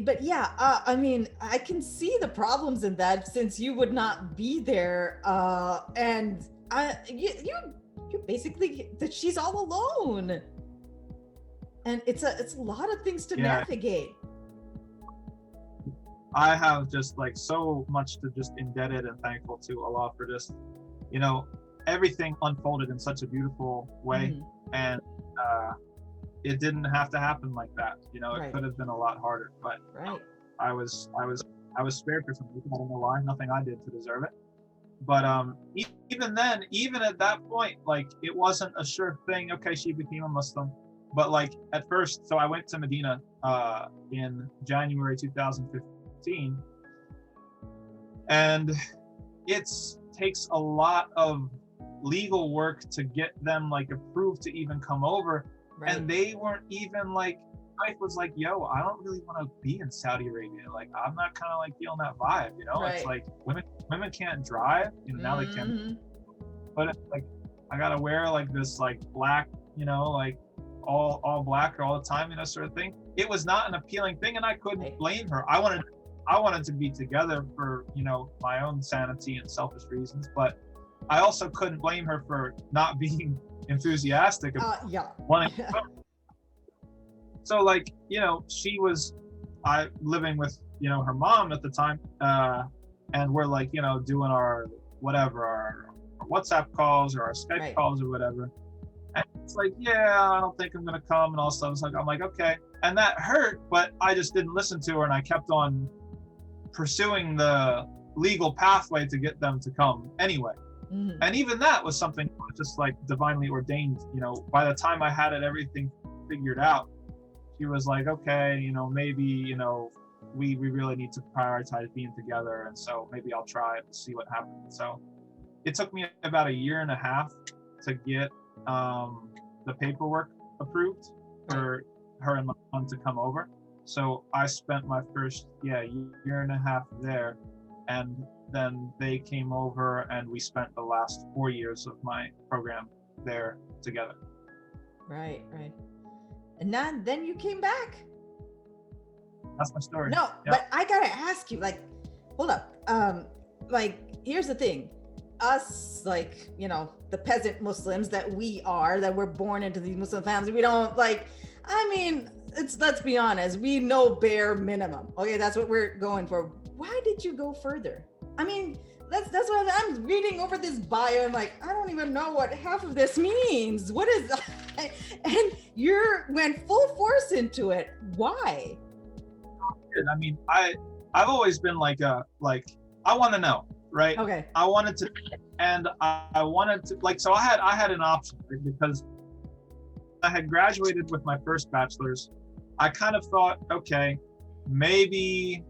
But yeah, I mean, I can see the problems in that since you would not be there, and you basically that she's all alone, and it's a lot of things to navigate. I have just like so much to just indebted and thankful to Allah for just, you know, everything unfolded in such a beautiful way. And it didn't have to happen like that. You know, it could have been a lot harder, but I was spared for some reason. I don't know why. Nothing I did to deserve it. But even then, even at that point, like it wasn't a sure thing. Okay, she became a Muslim. But like at first, so I went to Medina in January 2015, and it takes a lot of legal work to get them like approved to even come over. And they weren't even like, wife was like, yo, I don't really want to be in Saudi Arabia. Like, I'm not kind of like feeling that vibe, you know? It's like women can't drive, you know, now they can. But it's like, I gotta wear like this like black, you know, like all black all the time, you know, sort of thing. It was not an appealing thing, and I couldn't blame her. I wanted to be together for, you know, my own sanity and selfish reasons, but I also couldn't blame her for not being enthusiastic about wanting to come. So like, you know, she was living with, you know, her mom at the time, and we're like, you know, doing our whatever, our WhatsApp calls or our Skype calls or whatever. And it's like, yeah, I don't think I'm gonna come, and all of a sudden I'm like, okay. And that hurt, but I just didn't listen to her, and I kept on pursuing the legal pathway to get them to come anyway. And even that was something just like divinely ordained. You know, by the time I had everything figured out, she was like, okay, you know, maybe, you know, we really need to prioritize being together, and so maybe I'll try it and see what happens. So it took me about 1.5 years to get the paperwork approved for her and my mom to come over. So I spent my first 1.5 years there, and then they came over, and we spent the last 4 years of my program there together. Right. And then you came back. That's my story. No, but I gotta ask you, like, hold up. Like, here's the thing. Us, like, you know, the peasant Muslims that we're born into these Muslim families, we don't like, I mean, let's be honest, we know bare minimum. Okay, that's what we're going for. Why did you go further? I mean, that's what I'm reading over this bio. I'm like, I don't even know what half of this means. What is that? And you went full force into it. Why? I mean, I've always been like I want to know, right? Okay. I wanted to, and I wanted to, like, so I had an option, right? Because I had graduated with my first bachelor's. I kind of thought, okay, maybe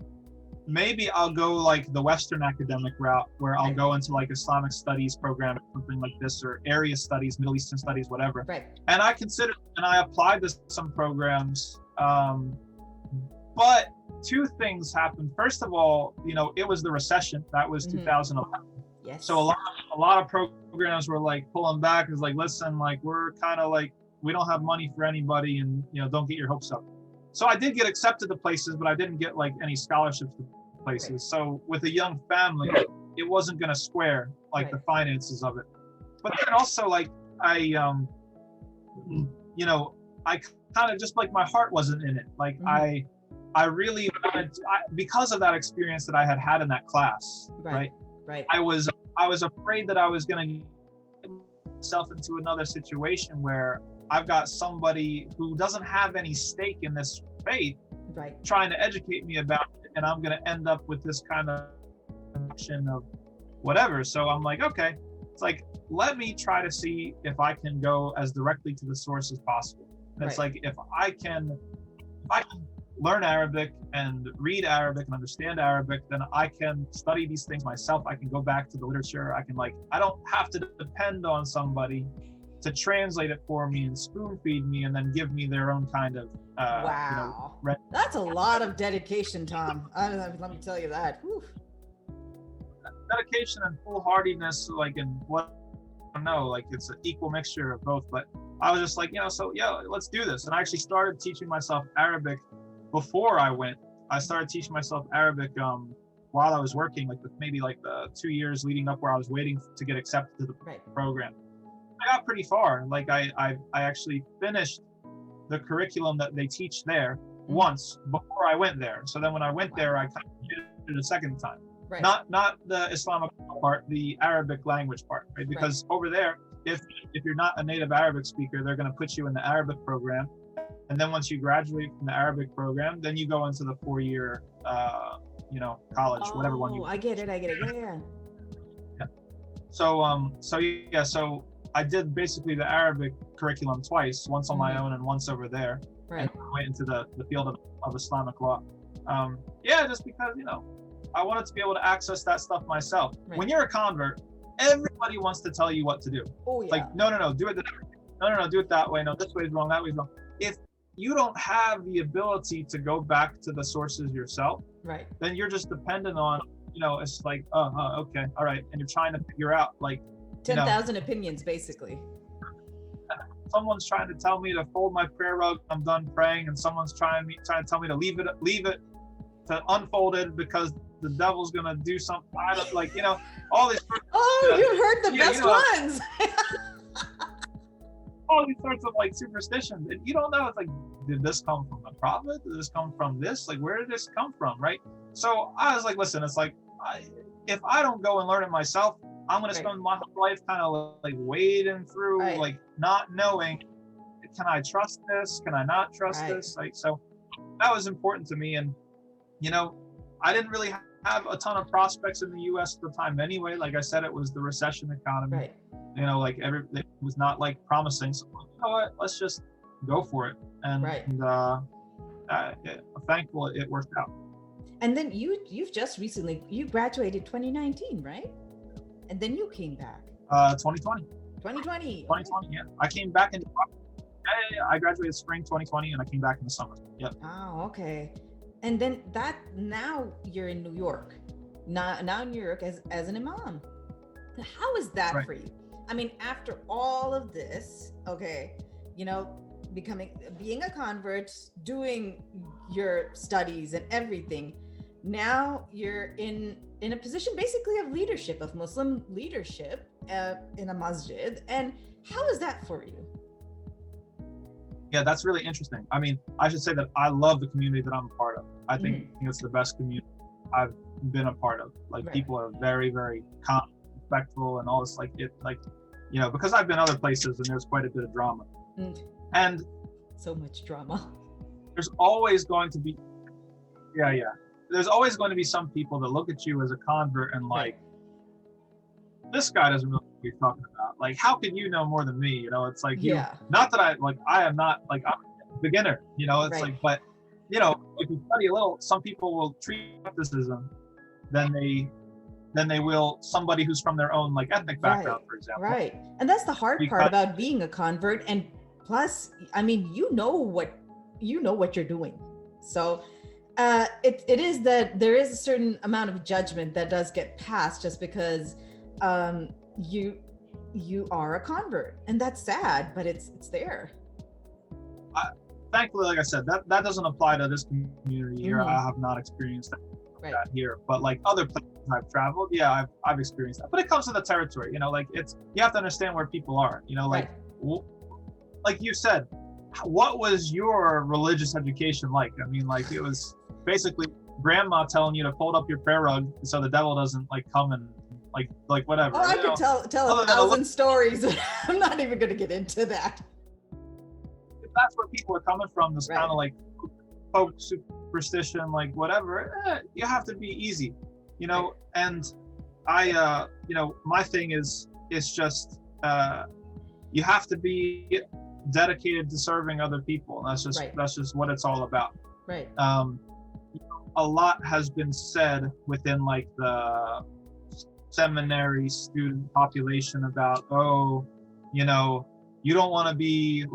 I'll go like the Western academic route, where I'll go into like Islamic studies program or something like this, or area studies, Middle Eastern studies, whatever. Right. And I considered, and I applied to some programs, but two things happened. First of all, you know, it was the recession. That was 2011. Yes. So a lot of programs were like pulling back. It's like, listen, like we're kind of like, we don't have money for anybody, and you know, don't get your hopes up. So I did get accepted to places, but I didn't get like any scholarships to places. Right. So with a young family, it wasn't going to square like the finances of it. But then also like I, you know, I kind of just like my heart wasn't in it. Like I really wanted to, because of that experience that I had in that class, right? I was afraid that I was going to get myself into another situation where I've got somebody who doesn't have any stake in this faith trying to educate me about it, and I'm going to end up with this kind of action of whatever. So I'm like, okay, it's like, let me try to see if I can go as directly to the source as possible. And it's like, if I can learn Arabic and read Arabic and understand Arabic, then I can study these things myself. I can go back to the literature. I can I don't have to depend on somebody to translate it for me and spoon feed me and then give me their own kind of wow. You know, that's a lot of dedication, Tom. Let me tell you that. Whew. Dedication and foolhardiness, like, in what I don't know, like it's an equal mixture of both. But I was just like, you know, so let's do this. And I actually started teaching myself Arabic before I went. I started teaching myself Arabic while I was working, like maybe like the 2 years leading up, where I was waiting to get accepted to the program. I got pretty far. Like I actually finished the curriculum that they teach there, once before I went there. So then when I went there, I kind of did it a second time. Right. Not the Islamic part, the Arabic language part, right? Because over there, if you're not a native Arabic speaker, they're going to put you in the Arabic program, and then once you graduate from the Arabic program, then you go into the 4-year, college, whatever one you. I get it. Yeah. So I did basically the Arabic curriculum twice, once on my own and once over there. Right. And I went into the field of Islamic law. Just because, I wanted to be able to access that stuff myself. Right. When you're a convert, everybody wants to tell you what to do. Oh, yeah. Like, no, do it that way. No, do it that way. No, this way is wrong, that way is wrong. If you don't have the ability to go back to the sources yourself, right, then you're just dependent on, it's like, okay, all right. And you're trying to figure out, like, 10,000 opinions, basically. Someone's trying to tell me to fold my prayer rug, I'm done praying, and someone's trying to tell me to leave it to unfolded because the devil's gonna do something. I don't, all these. Oh, you heard the best ones. All these sorts of superstitions, and you don't know. It's like, did this come from the prophet? Did this come from this? Like, where did this come from, right? So I was like, listen, it's like, if I don't go and learn it myself, I'm gonna spend my whole life kind of like wading through, like not knowing, can I trust this? Can I not trust this? Like, so that was important to me, and I didn't really have a ton of prospects in the U.S. at the time anyway. Like I said, it was the recession economy. Right. It was not promising. So you know what? Let's just go for it. And I'm thankful it worked out. And then you've just recently, you graduated 2019, right? And then you came back. 2020. 2020. 2020, yeah. I came back in. I graduated spring 2020, and I came back in the summer. Yep. Oh, okay. And then now you're in New York. Now in New York as an imam. How is that for you? I mean, after all of this, okay, being a convert, doing your studies and everything, now you're in a position basically of leadership, of Muslim leadership in a masjid. And how is that for you? Yeah, that's really interesting. I mean, I should say that I love the community that I'm a part of. I think it's the best community I've been a part of. People are very, very calm, respectful, and all this. Because I've been other places and there's quite a bit of drama. And so much drama. There's always going to be, there's always going to be some people that look at you as a convert and this guy doesn't really know what you're talking about. Like, how could you know more than me? It's like, not that I am not, I'm a beginner, it's but, if you study a little, some people will treat skepticism than they will somebody who's from their own ethnic background, for example. Right. And that's the hard part about being a convert. And plus, I mean, you know what you're doing. So it is that there is a certain amount of judgment that does get passed just because you are a convert, and that's sad, but it's there. Thankfully, like I said, that doesn't apply to this community here. I have not experienced that here, but other places I've traveled, I've experienced that. But it comes to the territory, you have to understand where people are, like you said, what was your religious education like? I mean, it was basically grandma telling you to fold up your prayer rug so the devil doesn't come and whatever. Oh, I could tell 1,000 stories. I'm not even going to get into that. If that's where people are coming from, this kind of folk superstition, whatever, you have to be easy, and I, my thing is just, you have to be dedicated to serving other people. That's just what it's all about. Right. A lot has been said within the seminary student population about, you don't want to be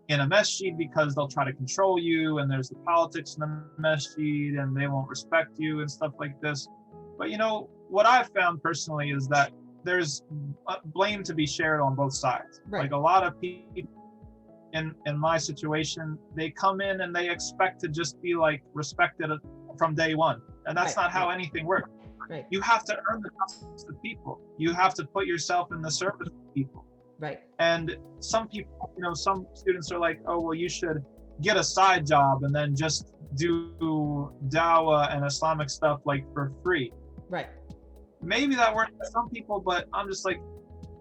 in a masjid because they'll try to control you, and there's the politics in the masjid and they won't respect you and stuff like this. But what I've found personally is that there's blame to be shared on both sides. Right. A lot of people in my situation, they come in and they expect to just be respected from day one, and that's not how anything works. Right. You have to earn the trust of people. You have to put yourself in the service of people. Right. And some people, some students are like, oh, well, you should get a side job and then just do dawah and Islamic stuff like for free. Right. Maybe that works for some people, but I'm just like,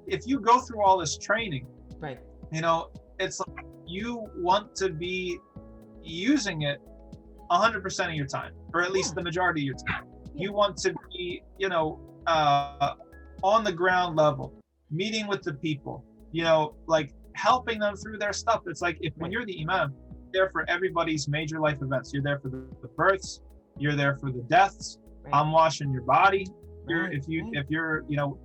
if you go through all this training, Right. you know, it's like you want to be using it 100% of your time, or at least the majority of your time. You want to be, you know, on the ground level, meeting with the people, you know, like helping them through their stuff. It's like, when you're the imam, you're there for everybody's major life events. You're there for the births, you're there for the deaths. Right. I'm washing your body. Right. If you're, you know,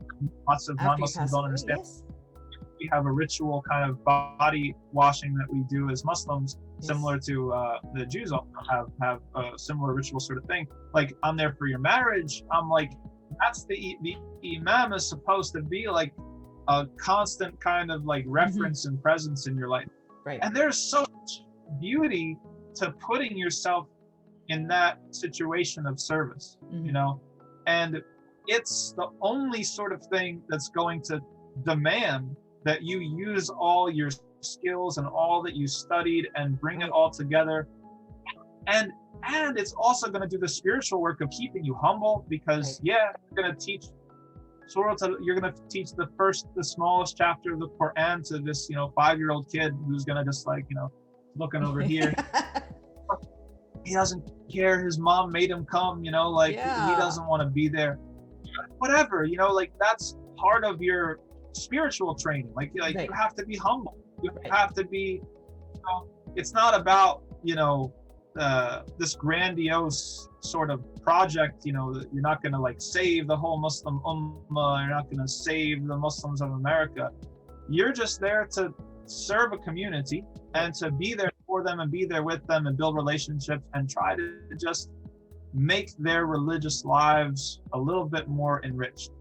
lots of non-Muslims don't understand. Yes. We have a ritual kind of body washing that we do as Muslims, similar to the Jews also have a similar ritual sort of thing. Like, I'm there for your marriage. I'm like, that's the imam is supposed to be like a constant kind of like reference and presence in your life. Right. And there's so much beauty to putting yourself in that situation of service, you know, and it's the only sort of thing that's going to demand that you use all your skills and all that you studied and bring it all together. And it's also going to do the spiritual work of keeping you humble, because you're going to teach you're going to teach the smallest chapter of the Quran to this, you know, 5-year-old kid who's going to just like, you know, looking over here. He doesn't care. His mom made him come, you know, like he doesn't want to be there. Whatever, you know, like that's part of your spiritual training. Like you have to be humble. You have to be, you know, it's not about, you know, this grandiose sort of project, you know, you're not going to like save the whole Muslim ummah, you're not going to save the Muslims of America. You're just there to serve a community and to be there for them and be there with them and build relationships and try to just make their religious lives a little bit more enriched.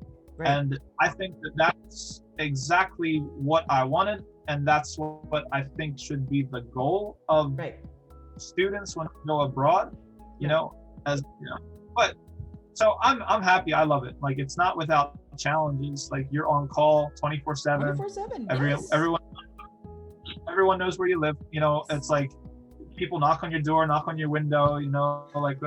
And I think that's exactly what I wanted, and that's what I think should be the goal of students when they go abroad, you know, as you know. But so I'm happy. I love it. Like, it's not without challenges. Like, you're on call 24/7. 24/7. Everyone knows where you live. You know, it's like people knock on your door, knock on your window. You know, like.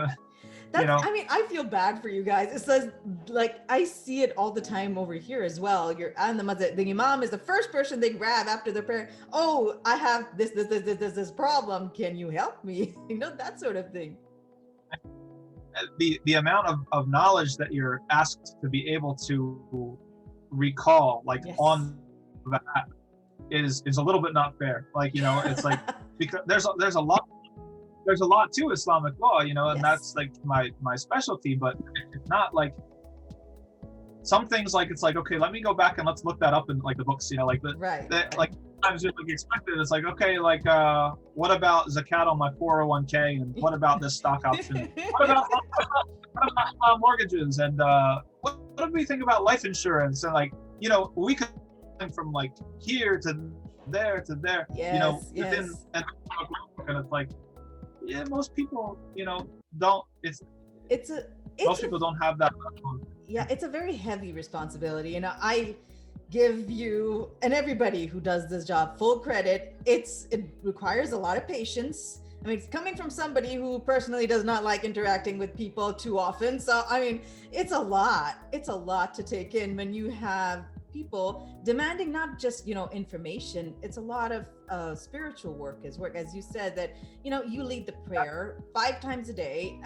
You know, I mean, I feel bad for you guys. It says, like, I see it all the time over here as well. You're on the masjid. The imam is the first person they grab after the prayer. Oh, I have this problem. Can you help me? You know, that sort of thing. The amount of knowledge that you're asked to be able to recall, like on that, is a little bit not fair. Like, you know, it's like, because there's a lot to Islamic law, you know, and that's like my specialty, but it's not like some things, like it's like, okay, let me go back and let's look that up in like the books, you know, like like sometimes you're like expected. It's like, okay, like what about zakat on my 401k, and what about this stock option? what about mortgages, and what do we think about life insurance? And like, you know, we could from like here to there, you know, within and it's like, most people, you know, don't. Most people don't have that. Yeah, it's a very heavy responsibility. You know, I give you and everybody who does this job full credit. It requires a lot of patience. I mean, it's coming from somebody who personally does not like interacting with people too often. So, I mean, it's a lot. It's a lot to take in when you have people demanding not just, you know, information. It's a lot of spiritual work, as you said, that, you know, you lead the prayer 5 times a day.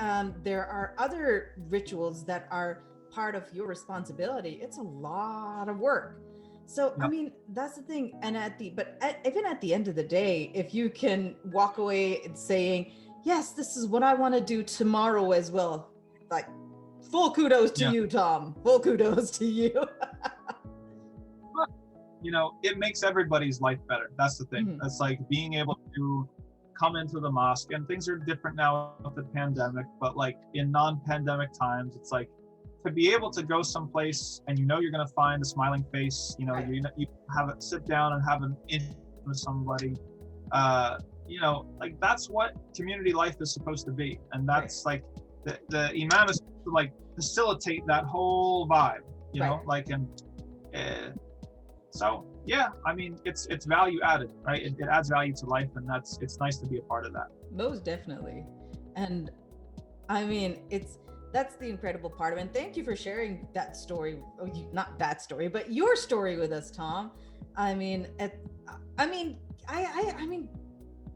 There are other rituals that are part of your responsibility. It's a lot of work. So I mean, that's the thing. And even at the end of the day, if you can walk away and saying, yes, this is what I want to do tomorrow as well, like, full kudos to you, Tom. Full kudos to you. You know, it makes everybody's life better. That's the thing. It's like being able to come into the mosque, and things are different now with the pandemic, but like in non-pandemic times, it's like to be able to go someplace and you know you're going to find a smiling face, you know, you have it, sit down and have an interview with somebody, you know, like that's what community life is supposed to be. And that's like the imam is supposed to like facilitate that whole vibe, you know, like, and so yeah, I mean, it's value added, right? It adds value to life, and it's nice to be a part of that. Most definitely. And I mean, that's the incredible part of it. And thank you for sharing that story. Not that story, but your story with us, Tom. I mean, I mean,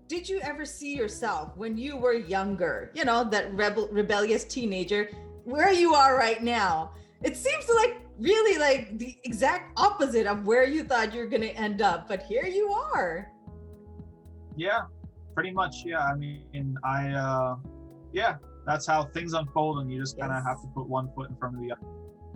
did you ever see yourself when you were younger? You know, that rebellious teenager, where you are right now. It seems like really like the exact opposite of where you thought you're going to end up, but here you are. Yeah, pretty much. Yeah, I mean, yeah, that's how things unfold, and you just kind of have to put one foot in front of the other.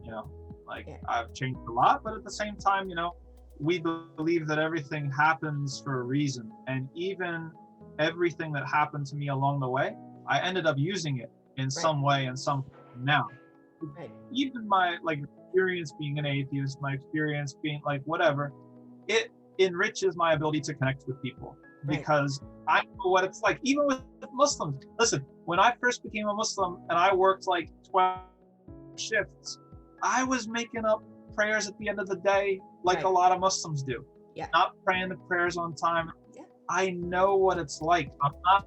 You know, like I've changed a lot, but at the same time, you know, we believe that everything happens for a reason, and even everything that happened to me along the way, I ended up using it in some way, and some now. Even my like experience being an atheist, my experience being like whatever, it enriches my ability to connect with people because I know what it's like. Even with Muslims, listen, when I first became a Muslim and I worked like 12 shifts, I was making up prayers at the end of the day like a lot of Muslims do. Not praying the prayers on time. I know what it's like. I'm not,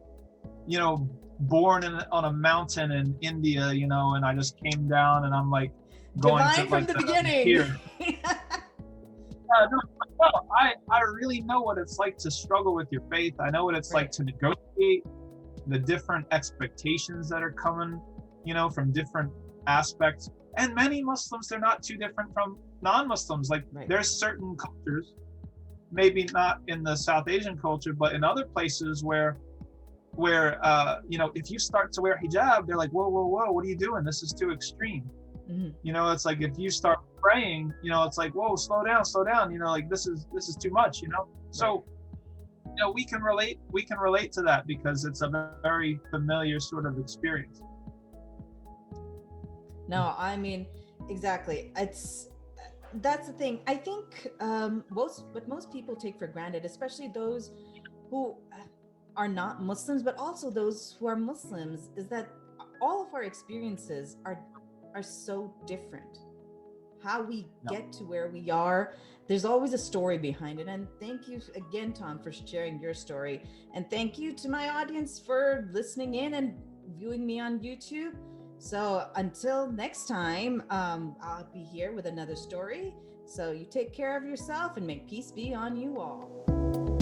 you know, born on a mountain in India, you know, and I just came down and I'm like going divine to from like the beginning. Here. No, I really know what it's like to struggle with your faith. I know what it's like to negotiate the different expectations that are coming, you know, from different aspects. And many Muslims, they're not too different from non-Muslims. Like there's certain cultures, maybe not in the South Asian culture, but in other places where you know, if you start to wear hijab, they're like, whoa, what are you doing? This is too extreme. You know, it's like if you start praying, you know, it's like, whoa, slow down, you know, like this is too much, you know. So you know, we can relate to that because it's a very familiar sort of experience. No, I mean, exactly. That's the thing. I think what most people take for granted, especially those who are not Muslims, but also those who are Muslims, is that all of our experiences are so different. How we get to where we are, there's always a story behind it. And thank you again, Tom, for sharing your story. And thank you to my audience for listening in and viewing me on YouTube. So until next time, I'll be here with another story. So you take care of yourself and may peace be on you all.